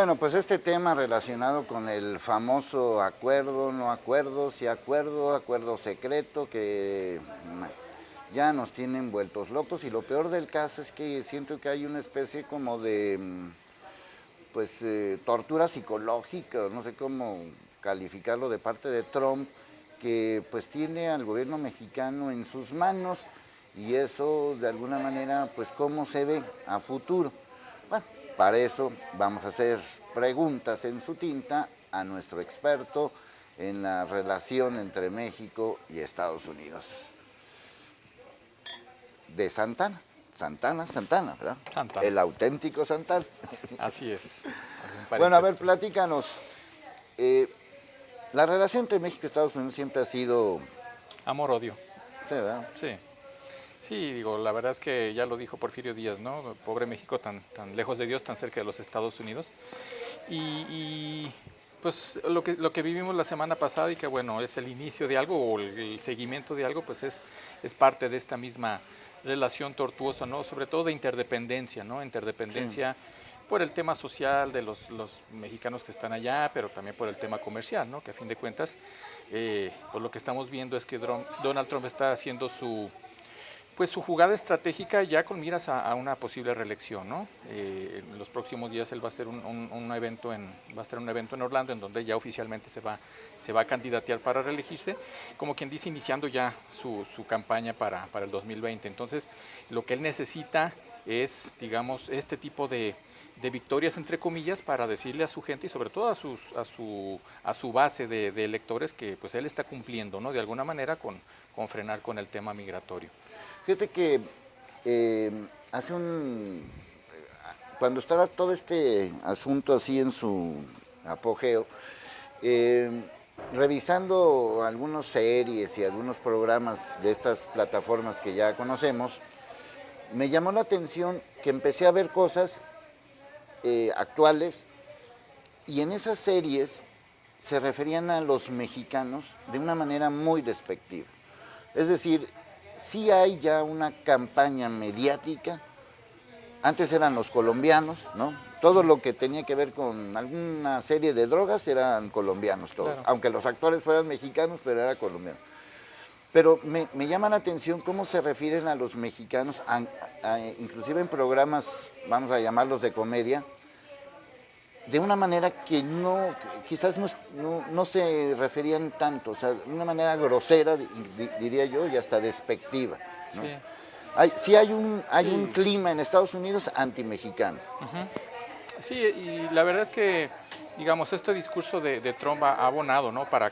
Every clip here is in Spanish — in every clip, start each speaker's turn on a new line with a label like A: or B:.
A: Bueno, pues este tema relacionado con el famoso acuerdo, no acuerdo, sí acuerdo, acuerdo secreto, que ya nos tienen vueltos locos, y lo peor del caso es que siento que hay una especie como de, pues, tortura psicológica, no sé cómo calificarlo, de parte de Trump, que pues tiene al gobierno mexicano en sus manos, y eso de alguna manera, pues, cómo se ve a futuro. Bueno, para eso vamos a hacer preguntas en su tinta a nuestro experto en la relación entre México y Estados Unidos. De Santana, Santana, ¿verdad?
B: Santana.
A: El auténtico Santana.
B: Así es.
A: Bueno, a ver, platícanos. La relación entre México y Estados Unidos siempre ha sido...
B: Amor-odio.
A: Sí, ¿verdad?
B: Sí. Sí, digo, la verdad es que ya lo dijo Porfirio Díaz, ¿no? Pobre México, tan lejos de Dios, tan cerca de los Estados Unidos. Pues lo que vivimos la semana pasada, y que bueno, es el inicio de algo o el seguimiento de algo, pues es parte de esta misma relación tortuosa, ¿no? Sobre todo de interdependencia, ¿no? Interdependencia por el tema social de los mexicanos que están allá, pero también por el tema comercial, ¿no? Que a fin de cuentas, pues lo que estamos viendo es que Donald Trump está haciendo su jugada estratégica ya con miras a una posible reelección, ¿no? En los próximos días él va a hacer un evento en Orlando, en donde ya oficialmente se va a candidatear para reelegirse, como quien dice, iniciando ya su campaña para el 2020. Entonces, lo que él necesita es, digamos, este tipo de victorias, entre comillas, para decirle a su gente y sobre todo a su base de electores que pues él está cumpliendo, ¿no? De alguna manera con frenar con el tema migratorio.
A: Fíjate que cuando estaba todo este asunto así en su apogeo, revisando algunas series y algunos programas de estas plataformas que ya conocemos, me llamó la atención que empecé a ver cosas actuales, y en esas series se referían a los mexicanos de una manera muy despectiva. Es decir, sí hay ya una campaña mediática. Antes eran los colombianos, ¿no? Todo lo que tenía que ver con alguna serie de drogas eran colombianos todos, claro. Aunque los actores fueran mexicanos, pero era colombiano. Pero me llama la atención cómo se refieren a los mexicanos, inclusive en programas, vamos a llamarlos de comedia, de una manera que quizás no se referían tanto, o sea, de una manera grosera, diría yo, y hasta despectiva, ¿no? Sí hay un clima en Estados Unidos anti-mexicano.
B: Sí, y la verdad es que, digamos, este discurso de Trump ha abonado, ¿no? Para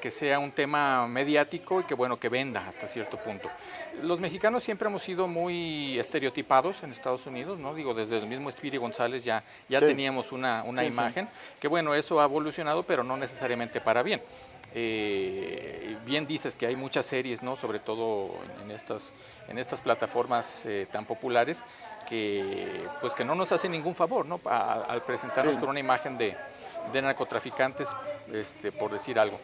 B: que sea un tema mediático y que, bueno, que venda hasta cierto punto. Los mexicanos siempre hemos sido muy estereotipados en Estados Unidos, ¿no? Digo, desde el mismo Speedy González ya sí. Teníamos una imagen, que bueno, eso ha evolucionado, pero no necesariamente para bien. Bien dices que hay muchas series, ¿no? Sobre todo en estas plataformas tan populares, que no nos hacen ningún favor, ¿no? Al presentarnos con una imagen de narcotraficantes, por decir algo.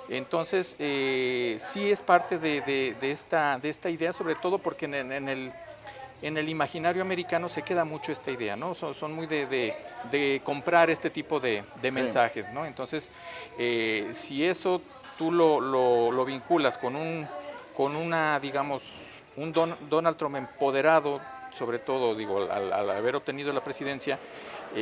B: Entonces, sí es parte de esta idea, sobre todo porque en el imaginario americano se queda mucho esta idea, ¿no? Son muy de comprar este tipo de mensajes, ¿no? Entonces, si eso tú lo vinculas con una, digamos, un Donald Trump empoderado, sobre todo, digo, al haber obtenido la presidencia,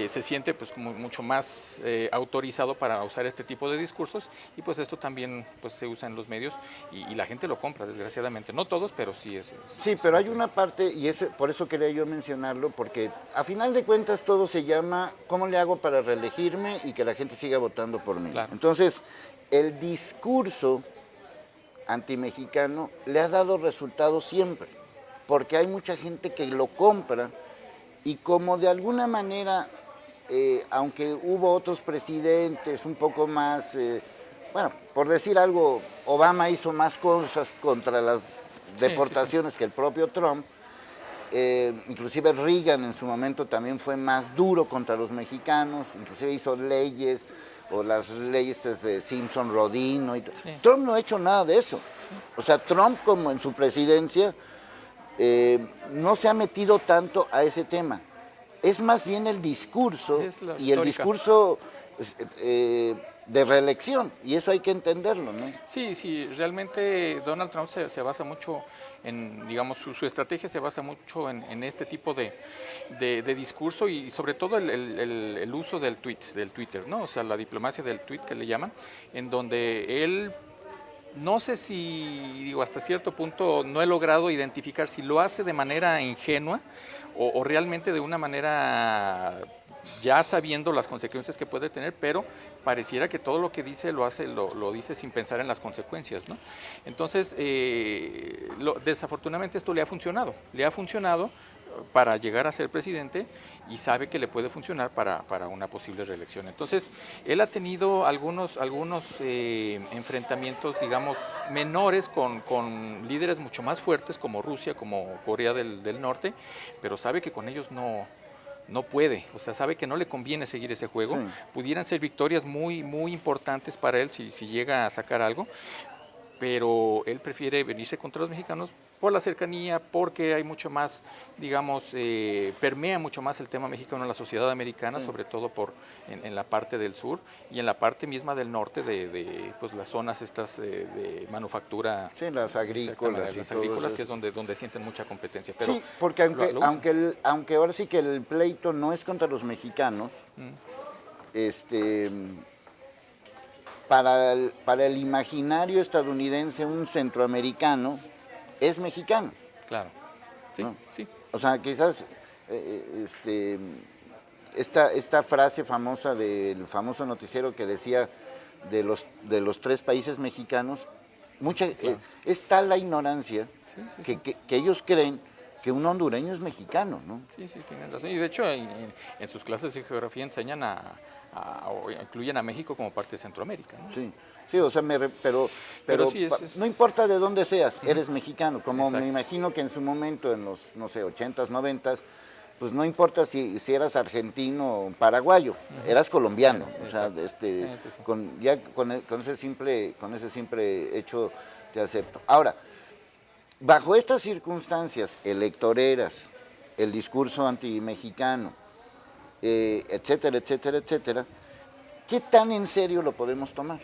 B: se siente pues como mucho más autorizado para usar este tipo de discursos, y pues esto también pues se usa en los medios y la gente lo compra, desgraciadamente. No todos, pero sí es.
A: Sí, pero hay una parte, y por eso quería yo mencionarlo, porque a final de cuentas todo se llama ¿cómo le hago para reelegirme y que la gente siga votando por mí? Claro. Entonces, el discurso antimexicano le ha dado resultados siempre, porque hay mucha gente que lo compra, y como de alguna manera, aunque hubo otros presidentes un poco más, bueno, por decir algo, Obama hizo más cosas contra las deportaciones que el propio Trump, inclusive Reagan en su momento también fue más duro contra los mexicanos, inclusive hizo leyes, o las leyes de Simpson-Rodino. Trump no ha hecho nada de eso. O sea, Trump, como en su presidencia, no se ha metido tanto a ese tema. es más bien el discurso
B: Es la
A: y el
B: retórica.
A: discurso de reelección, y eso hay que entenderlo, ¿no?
B: Sí, sí, realmente Donald Trump se basa mucho en, digamos, su estrategia se basa mucho en este tipo de discurso y sobre todo el uso del Twitter, ¿no? O sea, la diplomacia del tweet que le llaman, en donde él, no sé si, digo, hasta cierto punto no he logrado identificar si lo hace de manera ingenua o realmente de una manera ya sabiendo las consecuencias que puede tener, pero pareciera que todo lo que dice lo dice sin pensar en las consecuencias, ¿no? Entonces, desafortunadamente esto le ha funcionado para llegar a ser presidente y sabe que le puede funcionar para una posible reelección. Entonces, él ha tenido algunos enfrentamientos, digamos, menores con líderes mucho más fuertes como Rusia, como Corea del Norte, pero sabe que con ellos no puede, o sea, sabe que no le conviene seguir ese juego.
A: Sí.
B: Pudieran ser victorias muy importantes para él si llega a sacar algo, pero él prefiere venirse contra los mexicanos por la cercanía, porque hay mucho más, digamos, permea mucho más el tema mexicano en la sociedad americana,
A: Sí.
B: sobre todo en la parte del sur y en la parte misma del norte pues, las zonas estas de manufactura.
A: Sí, las agrícolas y
B: Las
A: todo
B: agrícolas,
A: eso.
B: que es donde sienten mucha competencia. Pero
A: Sí, porque
B: lo usan.
A: aunque ahora sí que el pleito no es contra los mexicanos, para el imaginario estadounidense un centroamericano es mexicano,
B: Claro, sí,
A: ¿no?
B: sí.
A: O sea, quizás esta frase famosa del famoso noticiero que decía de los tres países mexicanos,
B: Claro.
A: es tal la ignorancia
B: Sí, sí,
A: que ellos creen que un hondureño es mexicano, ¿no?
B: Sí, sí, tienen razón. Y de hecho, en sus clases de geografía enseñan o incluyen a México como parte de Centroamérica, ¿no?
A: Sí, sí, o sea,
B: Pero sí,
A: no importa de dónde seas, eres mexicano, como me
B: Exacto.
A: imagino que en su momento, en los, no sé, 80s, 90s, pues no importa si eras argentino o paraguayo, eras colombiano, o sea,
B: Exacto. Sí, sí, sí.
A: con ese simple hecho te acepto. Ahora, bajo estas circunstancias electoreras, el discurso antimexicano, etcétera, etcétera, etcétera, ¿qué tan en serio lo podemos tomar?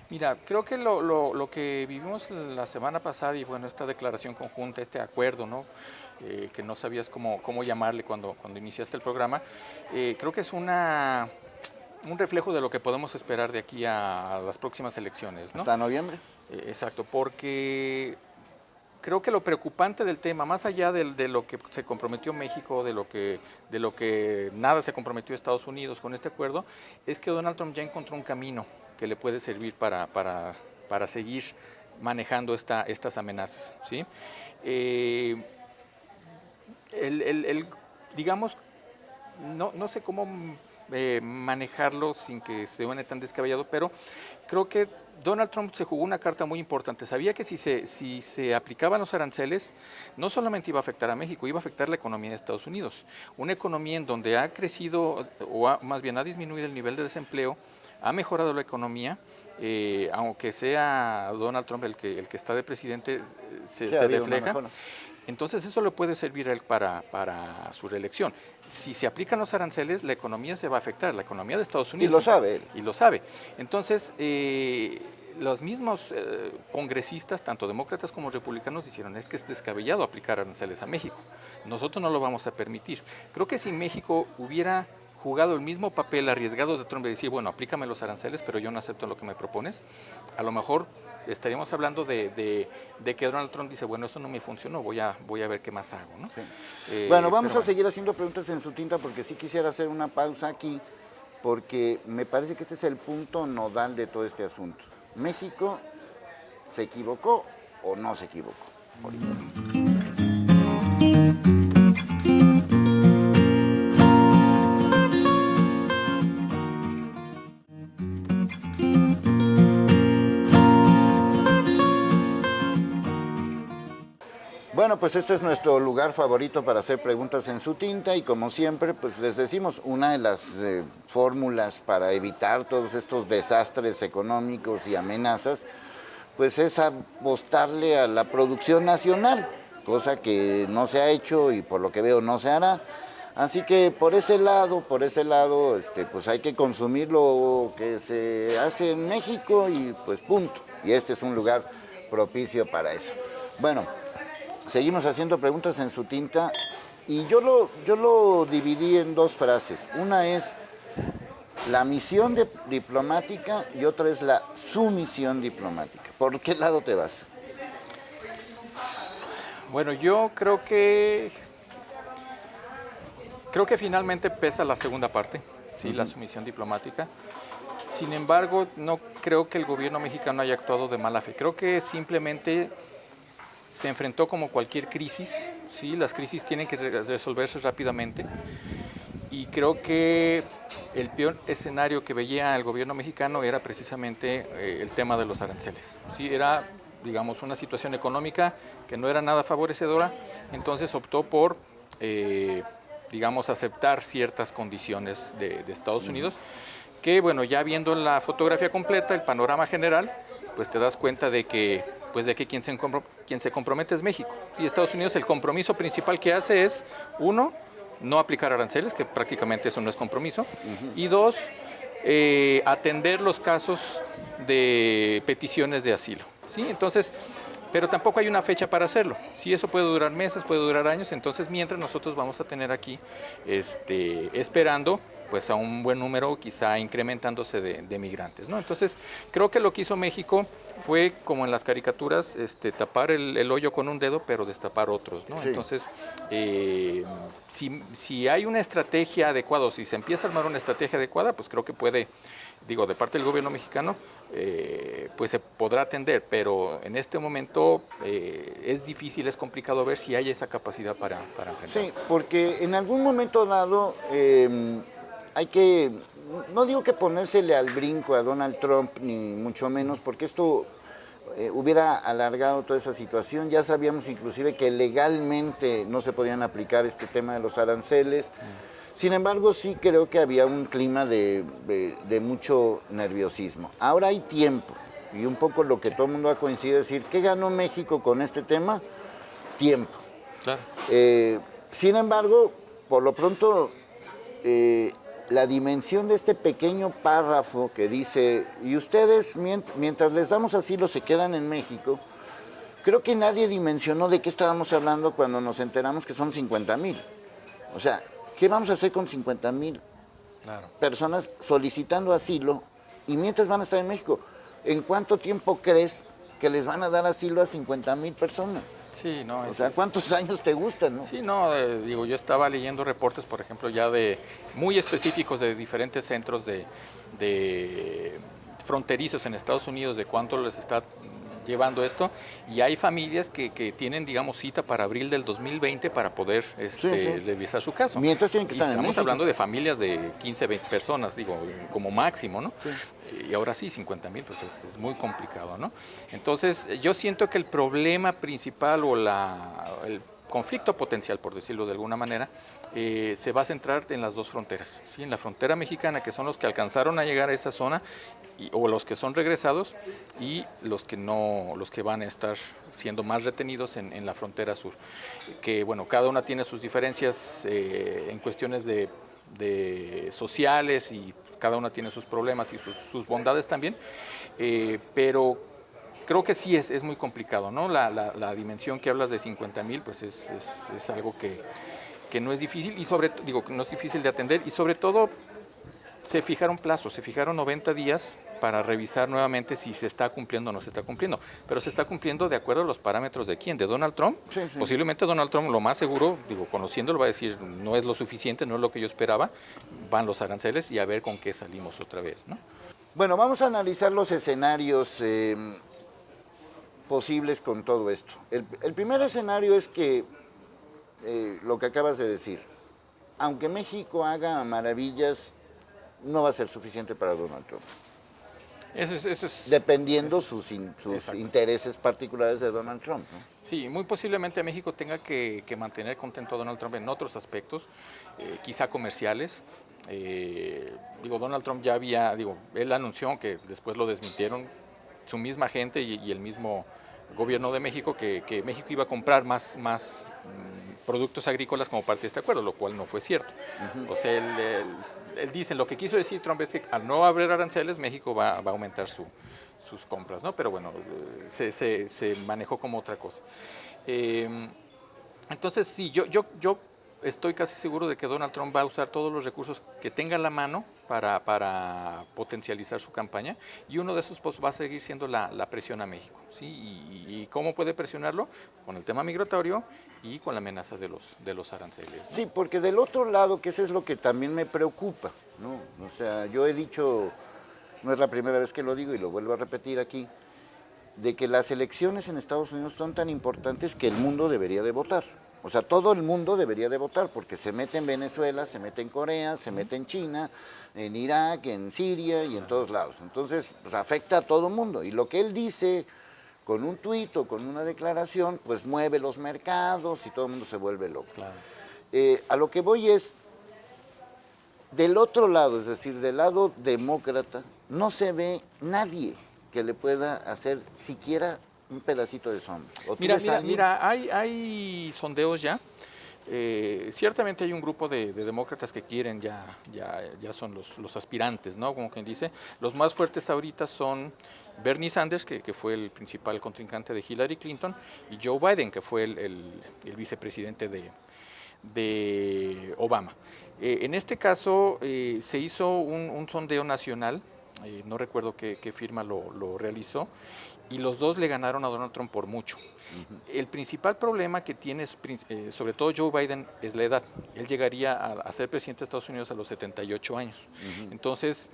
B: Mira, creo que lo que vivimos la semana pasada y bueno, esta declaración conjunta, este acuerdo, ¿no? Que no sabías cómo llamarle cuando iniciaste el programa, creo que es un reflejo de lo que podemos esperar de aquí a las próximas elecciones, ¿no?
A: ¿Hasta noviembre?
B: Exacto, porque creo que lo preocupante del tema, más allá de lo que se comprometió México, de lo que nada se comprometió Estados Unidos con este acuerdo, es que Donald Trump ya encontró un camino que le puede servir para seguir manejando estas amenazas, ¿sí? Digamos, no sé cómo manejarlo sin que se suene tan descabellado, pero creo que Donald Trump se jugó una carta muy importante. Sabía que si se aplicaban los aranceles, no solamente iba a afectar a México, iba a afectar la economía de Estados Unidos. Una economía en donde ha crecido, más bien ha disminuido el nivel de desempleo, ha mejorado la economía, aunque sea Donald Trump el que está de presidente, se refleja. Entonces eso le puede servir a él para su reelección. Si se aplican los aranceles, la economía se va a afectar, la economía de Estados Unidos.
A: Y lo sabe él.
B: Y lo sabe. Entonces, los mismos congresistas, tanto demócratas como republicanos, dijeron, es que es descabellado aplicar aranceles a México. Nosotros no lo vamos a permitir. Creo que si México hubiera jugado el mismo papel arriesgado de Trump de decir, bueno, aplícame los aranceles, pero yo no acepto lo que me propones, a lo mejor estaríamos hablando de que Donald Trump dice, bueno, eso no me funcionó, voy a ver qué más hago, ¿no?
A: Sí. Bueno, vamos a seguir haciendo preguntas en su tinta porque sí quisiera hacer una pausa aquí, porque me parece que este es el punto nodal de todo este asunto. ¿México se equivocó o no se equivocó? Bueno, pues este es nuestro lugar favorito para hacer preguntas en su tinta y como siempre, pues les decimos, una de las fórmulas para evitar todos estos desastres económicos y amenazas, pues es apostarle a la producción nacional, cosa que no se ha hecho y por lo que veo no se hará. Así que por ese lado, pues hay que consumir lo que se hace en México y pues punto. Y este es un lugar propicio para eso. Bueno, seguimos haciendo preguntas en su tinta y yo lo dividí en dos frases. Una es la misión diplomática y otra es la sumisión diplomática. ¿Por qué lado te vas?
B: Bueno, yo creo que finalmente pesa la segunda parte, sí, la sumisión diplomática. Sin embargo, no creo que el gobierno mexicano haya actuado de mala fe. Creo que simplemente se enfrentó como cualquier crisis, sí, las crisis tienen que resolverse rápidamente. Y creo que el peor escenario que veía el gobierno mexicano era precisamente el tema de los aranceles. Sí, era, digamos, una situación económica que no era nada favorecedora, entonces optó por, digamos, aceptar ciertas condiciones de Estados Unidos, que, bueno, ya viendo la fotografía completa, el panorama general, pues te das cuenta de que quien se compromete es México. Sí, Estados Unidos, el compromiso principal que hace es, uno, no aplicar aranceles, que prácticamente eso no es compromiso, y dos, atender los casos de peticiones de asilo, ¿sí? Entonces, pero tampoco hay una fecha para hacerlo, ¿sí? Eso puede durar meses, puede durar años, entonces mientras nosotros vamos a tener aquí esperando pues a un buen número, quizá incrementándose de migrantes, ¿no? Entonces, creo que lo que hizo México fue, como en las caricaturas, tapar el hoyo con un dedo, pero destapar otros, ¿no? Sí. Entonces, si hay una estrategia adecuada, o si se empieza a armar una estrategia adecuada, pues creo que puede, de parte del gobierno mexicano, pues se podrá atender, pero en este momento es difícil, es complicado ver si hay esa capacidad para enfrentar.
A: Sí, porque en algún momento dado hay que, no digo que ponérsele al brinco a Donald Trump, ni mucho menos, porque esto hubiera alargado toda esa situación. Ya sabíamos inclusive que legalmente no se podían aplicar este tema de los aranceles. Sin embargo, sí creo que había un clima de mucho nerviosismo. Ahora hay tiempo, y un poco lo que todo el mundo ha coincidido es decir, ¿qué ganó México con este tema? Tiempo.
B: Claro.
A: Sin embargo, por lo pronto, la dimensión de este pequeño párrafo que dice, y ustedes mientras les damos asilo se quedan en México, creo que nadie dimensionó de qué estábamos hablando cuando nos enteramos que son 50,000. O sea, ¿qué vamos a hacer con 50,000 personas solicitando asilo y mientras van a estar en México? ¿En cuánto tiempo crees que les van a dar asilo a 50,000 personas?
B: Sí, no,
A: o sea, ¿cuántos años te gustan, no?
B: Sí, no, yo estaba leyendo reportes, por ejemplo, ya muy específicos de diferentes centros de fronterizos en Estados Unidos, de cuánto les está llevando esto, y hay familias que tienen, digamos, cita para abril del 2020 para poder revisar su caso.
A: Mientras tienen que estar en México.
B: Estamos hablando de familias de 15, 20 personas, como máximo, ¿no? Sí. Y ahora sí, 50,000, pues es muy complicado, ¿no? Entonces, yo siento que el problema principal o el conflicto potencial, por decirlo de alguna manera, se va a centrar en las dos fronteras, ¿sí? En la frontera mexicana, que son los que alcanzaron a llegar a esa zona, o los que son regresados, y los que van a estar siendo más retenidos en la frontera sur. Que, bueno, cada una tiene sus diferencias en cuestiones de sociales, y cada una tiene sus problemas y sus bondades también, pero creo que sí es muy complicado, ¿no? La dimensión que hablas de 50,000, pues es algo que no es difícil, que no es difícil de atender, y sobre todo se fijaron plazos, se fijaron 90 días para revisar nuevamente si se está cumpliendo o no se está cumpliendo, pero se está cumpliendo de acuerdo a los parámetros de ¿quién? ¿De Donald Trump? Sí. Posiblemente Donald Trump, lo más seguro, conociéndolo, va a decir, no es lo suficiente, no es lo que yo esperaba, van los aranceles y a ver con qué salimos otra vez, ¿no?
A: Bueno, vamos a analizar los escenarios posibles con todo esto. El primer escenario es que, lo que acabas de decir, aunque México haga maravillas, no va a ser suficiente para Donald Trump. Dependiendo sus intereses particulares de Donald Trump, ¿no?
B: Sí, muy posiblemente México tenga que mantener contento a Donald Trump en otros aspectos, quizá comerciales. Donald Trump ya había, él anunció, que después lo desmintieron, su misma gente y el mismo gobierno de México que México iba a comprar más productos agrícolas como parte de este acuerdo, lo cual no fue cierto. O sea, él dice, lo que quiso decir Trump es que al no haber aranceles, México va a aumentar sus compras, ¿no? Pero bueno, se manejó como otra cosa. Entonces, sí, yo estoy casi seguro de que Donald Trump va a usar todos los recursos que tenga a la mano para potencializar su campaña, y uno de esos pues, va a seguir siendo la presión a México. ¿Sí? ¿Y cómo puede presionarlo? Con el tema migratorio y con la amenaza de los aranceles, ¿no?
A: Sí, porque del otro lado, que eso es lo que también me preocupa, ¿no? O sea, yo he dicho, no es la primera vez que lo digo y lo vuelvo a repetir aquí, de que las elecciones en Estados Unidos son tan importantes que el mundo debería de votar. O sea, todo el mundo debería de votar, porque se mete en Venezuela, se mete en Corea, se mete en China, en Irak, en Siria y en todos lados. Entonces, pues afecta a todo el mundo. Y lo que él dice con un tuit o con una declaración, pues mueve los mercados y todo el mundo se vuelve loco.
B: Claro.
A: A lo que voy es, del otro lado, es decir, del lado demócrata, no se ve nadie que le pueda hacer siquiera un pedacito de sombra.
B: Mira, hay sondeos ya. Ciertamente hay un grupo de demócratas que quieren, ya son los aspirantes, ¿no? Como quien dice. Los más fuertes ahorita son Bernie Sanders, que fue el principal contrincante de Hillary Clinton, y Joe Biden, que fue el vicepresidente de Obama. En este caso se hizo un sondeo nacional, no recuerdo qué firma lo realizó, y los dos le ganaron a Donald Trump por mucho. El principal problema que tiene, sobre todo Joe Biden, es la edad. Él llegaría a ser presidente de Estados Unidos a los 78 años. Entonces,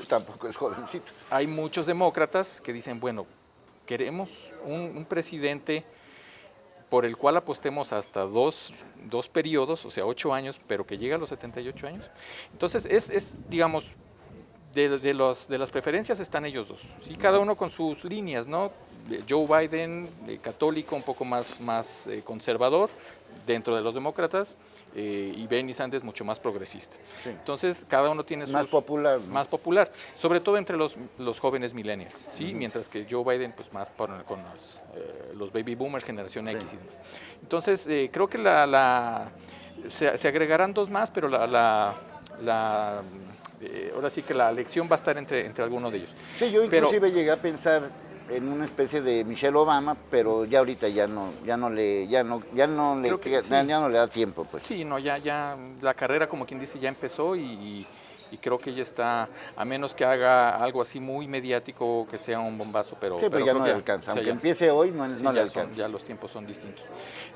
A: tampoco es jovencito.
B: Hay muchos demócratas que dicen, bueno, queremos un presidente por el cual apostemos hasta dos periodos, o sea, 8 años, pero que llegue a los 78 años. Entonces, digamos, de las preferencias están ellos dos, ¿sí? Cada uno con sus líneas, ¿no? Joe Biden, católico, un poco más conservador dentro de los demócratas, y Bernie Sanders mucho más progresista. Sí. Entonces, cada uno tiene
A: más popular, ¿no?
B: Más popular, sobre todo entre los jóvenes millennials, ¿sí? Mientras que Joe Biden, pues más con los baby boomers, generación X y demás. Entonces, creo que se agregarán dos más, pero ahora sí que la elección va a estar entre alguno de ellos.
A: Sí, yo inclusive llegué a pensar en una especie de Michelle Obama, pero ya ahorita ya no le da tiempo, pues.
B: Sí, no, ya la carrera, como quien dice, ya empezó, y creo que ella está, a menos que haga algo así muy mediático, que sea un bombazo, pero
A: ya no le alcanza. Aunque empiece hoy, no le alcanza.
B: Ya los tiempos son distintos.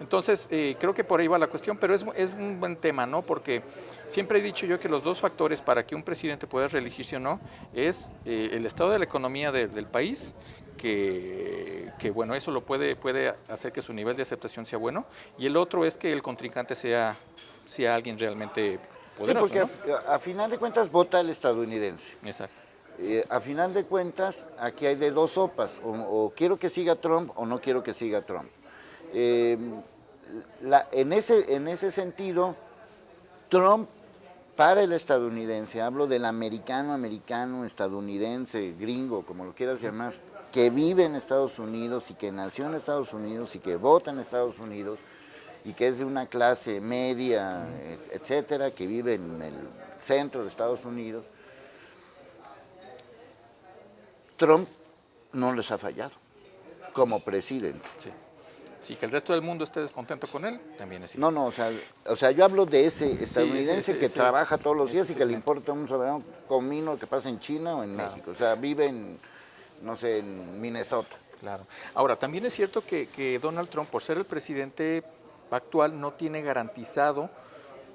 B: Entonces, creo que por ahí va la cuestión, pero es un buen tema, ¿no? Porque siempre he dicho yo que los dos factores para que un presidente pueda reelegirse o no es el estado de la economía del país, que bueno, eso lo puede hacer que su nivel de aceptación sea bueno, y el otro es que el contrincante sea alguien realmente poderoso.
A: Sí, porque ¿no? a final de cuentas vota el estadounidense.
B: Exacto.
A: A final de cuentas, aquí hay de dos sopas, o quiero que siga Trump o no quiero que siga Trump. En ese sentido, Trump para el estadounidense, hablo del americano, estadounidense, gringo, como lo quieras llamar, que vive en Estados Unidos y que nació en Estados Unidos y que vota en Estados Unidos y que es de una clase media, etcétera, que vive en el centro de Estados Unidos, Trump no les ha fallado como presidente.
B: Sí. Sí, que el resto del mundo esté descontento con él, también es
A: cierto. No, o sea, yo hablo de ese estadounidense que trabaja todos los días y que le importa un soberano comino que pasa en China o en México. O sea, vive en, no sé, en Minnesota.
B: Claro. Ahora, también es cierto que Donald Trump, por ser el presidente actual, no tiene garantizado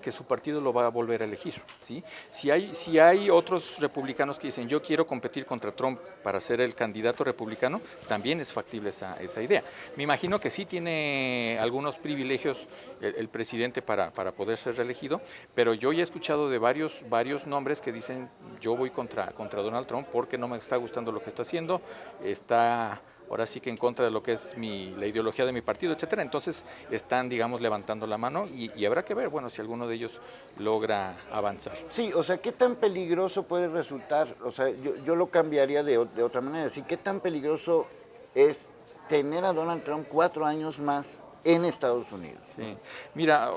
B: que su partido lo va a volver a elegir, ¿sí? Si hay otros republicanos que dicen yo quiero competir contra Trump para ser el candidato republicano, también es factible esa idea. Me imagino que sí tiene algunos privilegios el presidente para poder ser reelegido, pero yo ya he escuchado de varios nombres que dicen yo voy contra Donald Trump porque no me está gustando lo que está haciendo, está ahora sí que en contra de lo que es la ideología de mi partido, etcétera. Entonces están, digamos, levantando la mano y habrá que ver, bueno, si alguno de ellos logra avanzar.
A: Sí, o sea, ¿qué tan peligroso puede resultar? O sea, yo lo cambiaría de otra manera. ¿Sí? ¿Qué tan peligroso es tener a Donald Trump 4 años más en Estados Unidos.
B: Sí. Mira,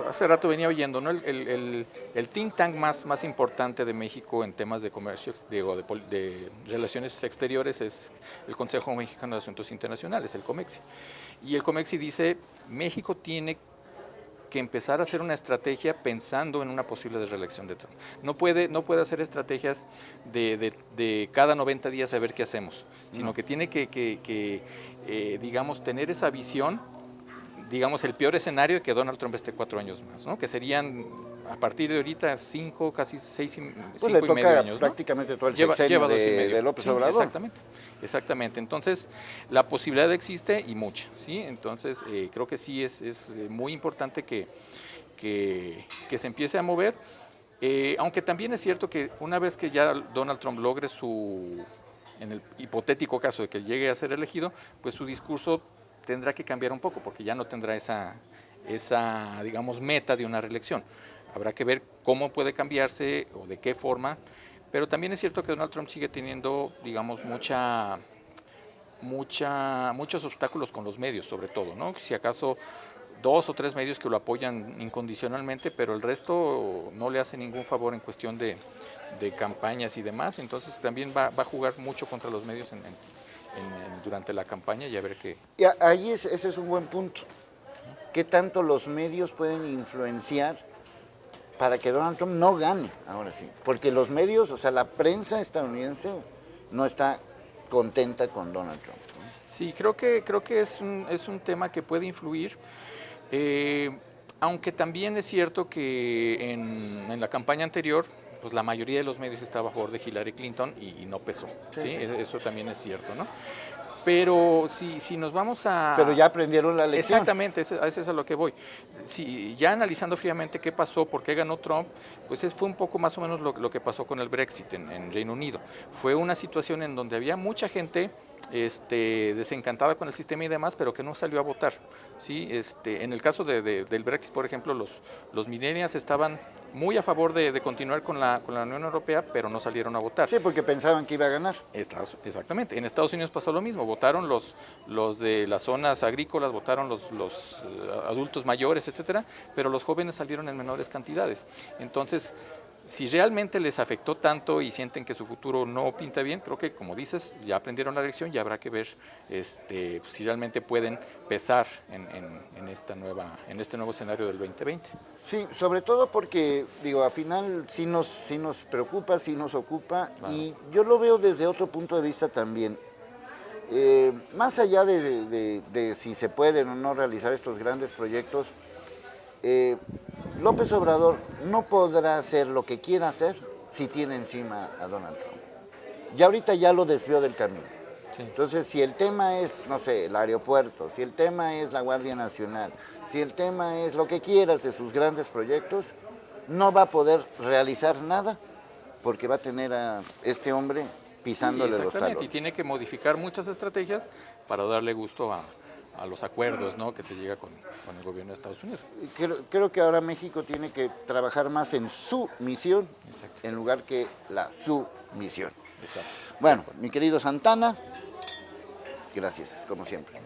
B: hace rato venía oyendo, ¿no? El think tank más importante de México en temas de comercio, de relaciones exteriores, es el Consejo Mexicano de Asuntos Internacionales, el COMEXI. Y el COMEXI dice, México tiene que empezar a hacer una estrategia pensando en una posible reelección de Trump. No puede hacer estrategias de cada 90 días a ver qué hacemos, sino que tiene que digamos, tener esa visión, digamos, el peor escenario de que Donald Trump esté 4 años más, ¿no? Que serían, a partir de ahorita, 5, casi 6
A: pues le toca
B: y medio años, ¿no?
A: prácticamente todo el sexenio de López Obrador.
B: Exactamente. Entonces, la posibilidad existe y mucha, ¿sí? Entonces, creo que sí es muy importante que se empiece a mover, aunque también es cierto que una vez que ya Donald Trump logre en el hipotético caso de que llegue a ser elegido, pues su discurso tendrá que cambiar un poco, porque ya no tendrá esa digamos, meta de una reelección. Habrá que ver cómo puede cambiarse o de qué forma, pero también es cierto que Donald Trump sigue teniendo, digamos, muchos obstáculos con los medios, sobre todo, ¿no? Si acaso 2 o 3 medios que lo apoyan incondicionalmente, pero el resto no le hace ningún favor en cuestión de campañas y demás, entonces también va a jugar mucho contra los medios durante la campaña y a ver qué.
A: Y ahí ese es un buen punto. ¿Qué tanto los medios pueden influenciar para que Donald Trump no gane, ahora sí? Porque los medios, o sea, la prensa estadounidense no está contenta con Donald Trump, ¿no?
B: Sí, creo que es un tema que puede influir, aunque también es cierto que en la campaña anterior, pues la mayoría de los medios estaba a favor de Hillary Clinton y no pesó, ¿sí? Eso también es cierto, ¿no? Pero si nos vamos a...
A: Pero ya aprendieron la lección.
B: Exactamente, eso es a lo que voy. Si, ya analizando fríamente qué pasó, por qué ganó Trump, pues fue un poco más o menos lo que pasó con el Brexit en Reino Unido. Fue una situación en donde había mucha gente desencantada con el sistema y demás, pero que no salió a votar, ¿sí? En el caso del Brexit, por ejemplo, los millennials estaban muy a favor de continuar con la Unión Europea, pero no salieron a votar.
A: Sí, porque pensaban que iba a ganar.
B: Exactamente. En Estados Unidos pasó lo mismo. Votaron los de las zonas agrícolas, votaron los adultos mayores, etcétera, pero los jóvenes salieron en menores cantidades. Entonces, si realmente les afectó tanto y sienten que su futuro no pinta bien, creo que, como dices, ya aprendieron la lección y habrá que ver si realmente pueden pesar en este nuevo escenario del 2020.
A: Sí, sobre todo porque, digo, al final sí nos preocupa, sí nos ocupa, claro. Y yo lo veo desde otro punto de vista también. Más allá de si se pueden o no realizar estos grandes proyectos, López Obrador no podrá hacer lo que quiera hacer si tiene encima a Donald Trump. Ya ahorita ya lo desvió del camino. Sí. Entonces, si el tema es, no sé, el aeropuerto, si el tema es la Guardia Nacional, si el tema es lo que quieras de sus grandes proyectos, no va a poder realizar nada porque va a tener a este hombre pisándole los talones.
B: Y tiene que modificar muchas estrategias para darle gusto a los acuerdos, ¿no?, que se llega con el gobierno de Estados Unidos.
A: Creo que ahora México tiene que trabajar más en su misión, exacto, en lugar que la sumisión. Exacto. Bueno, mi querido Santana, gracias, como siempre.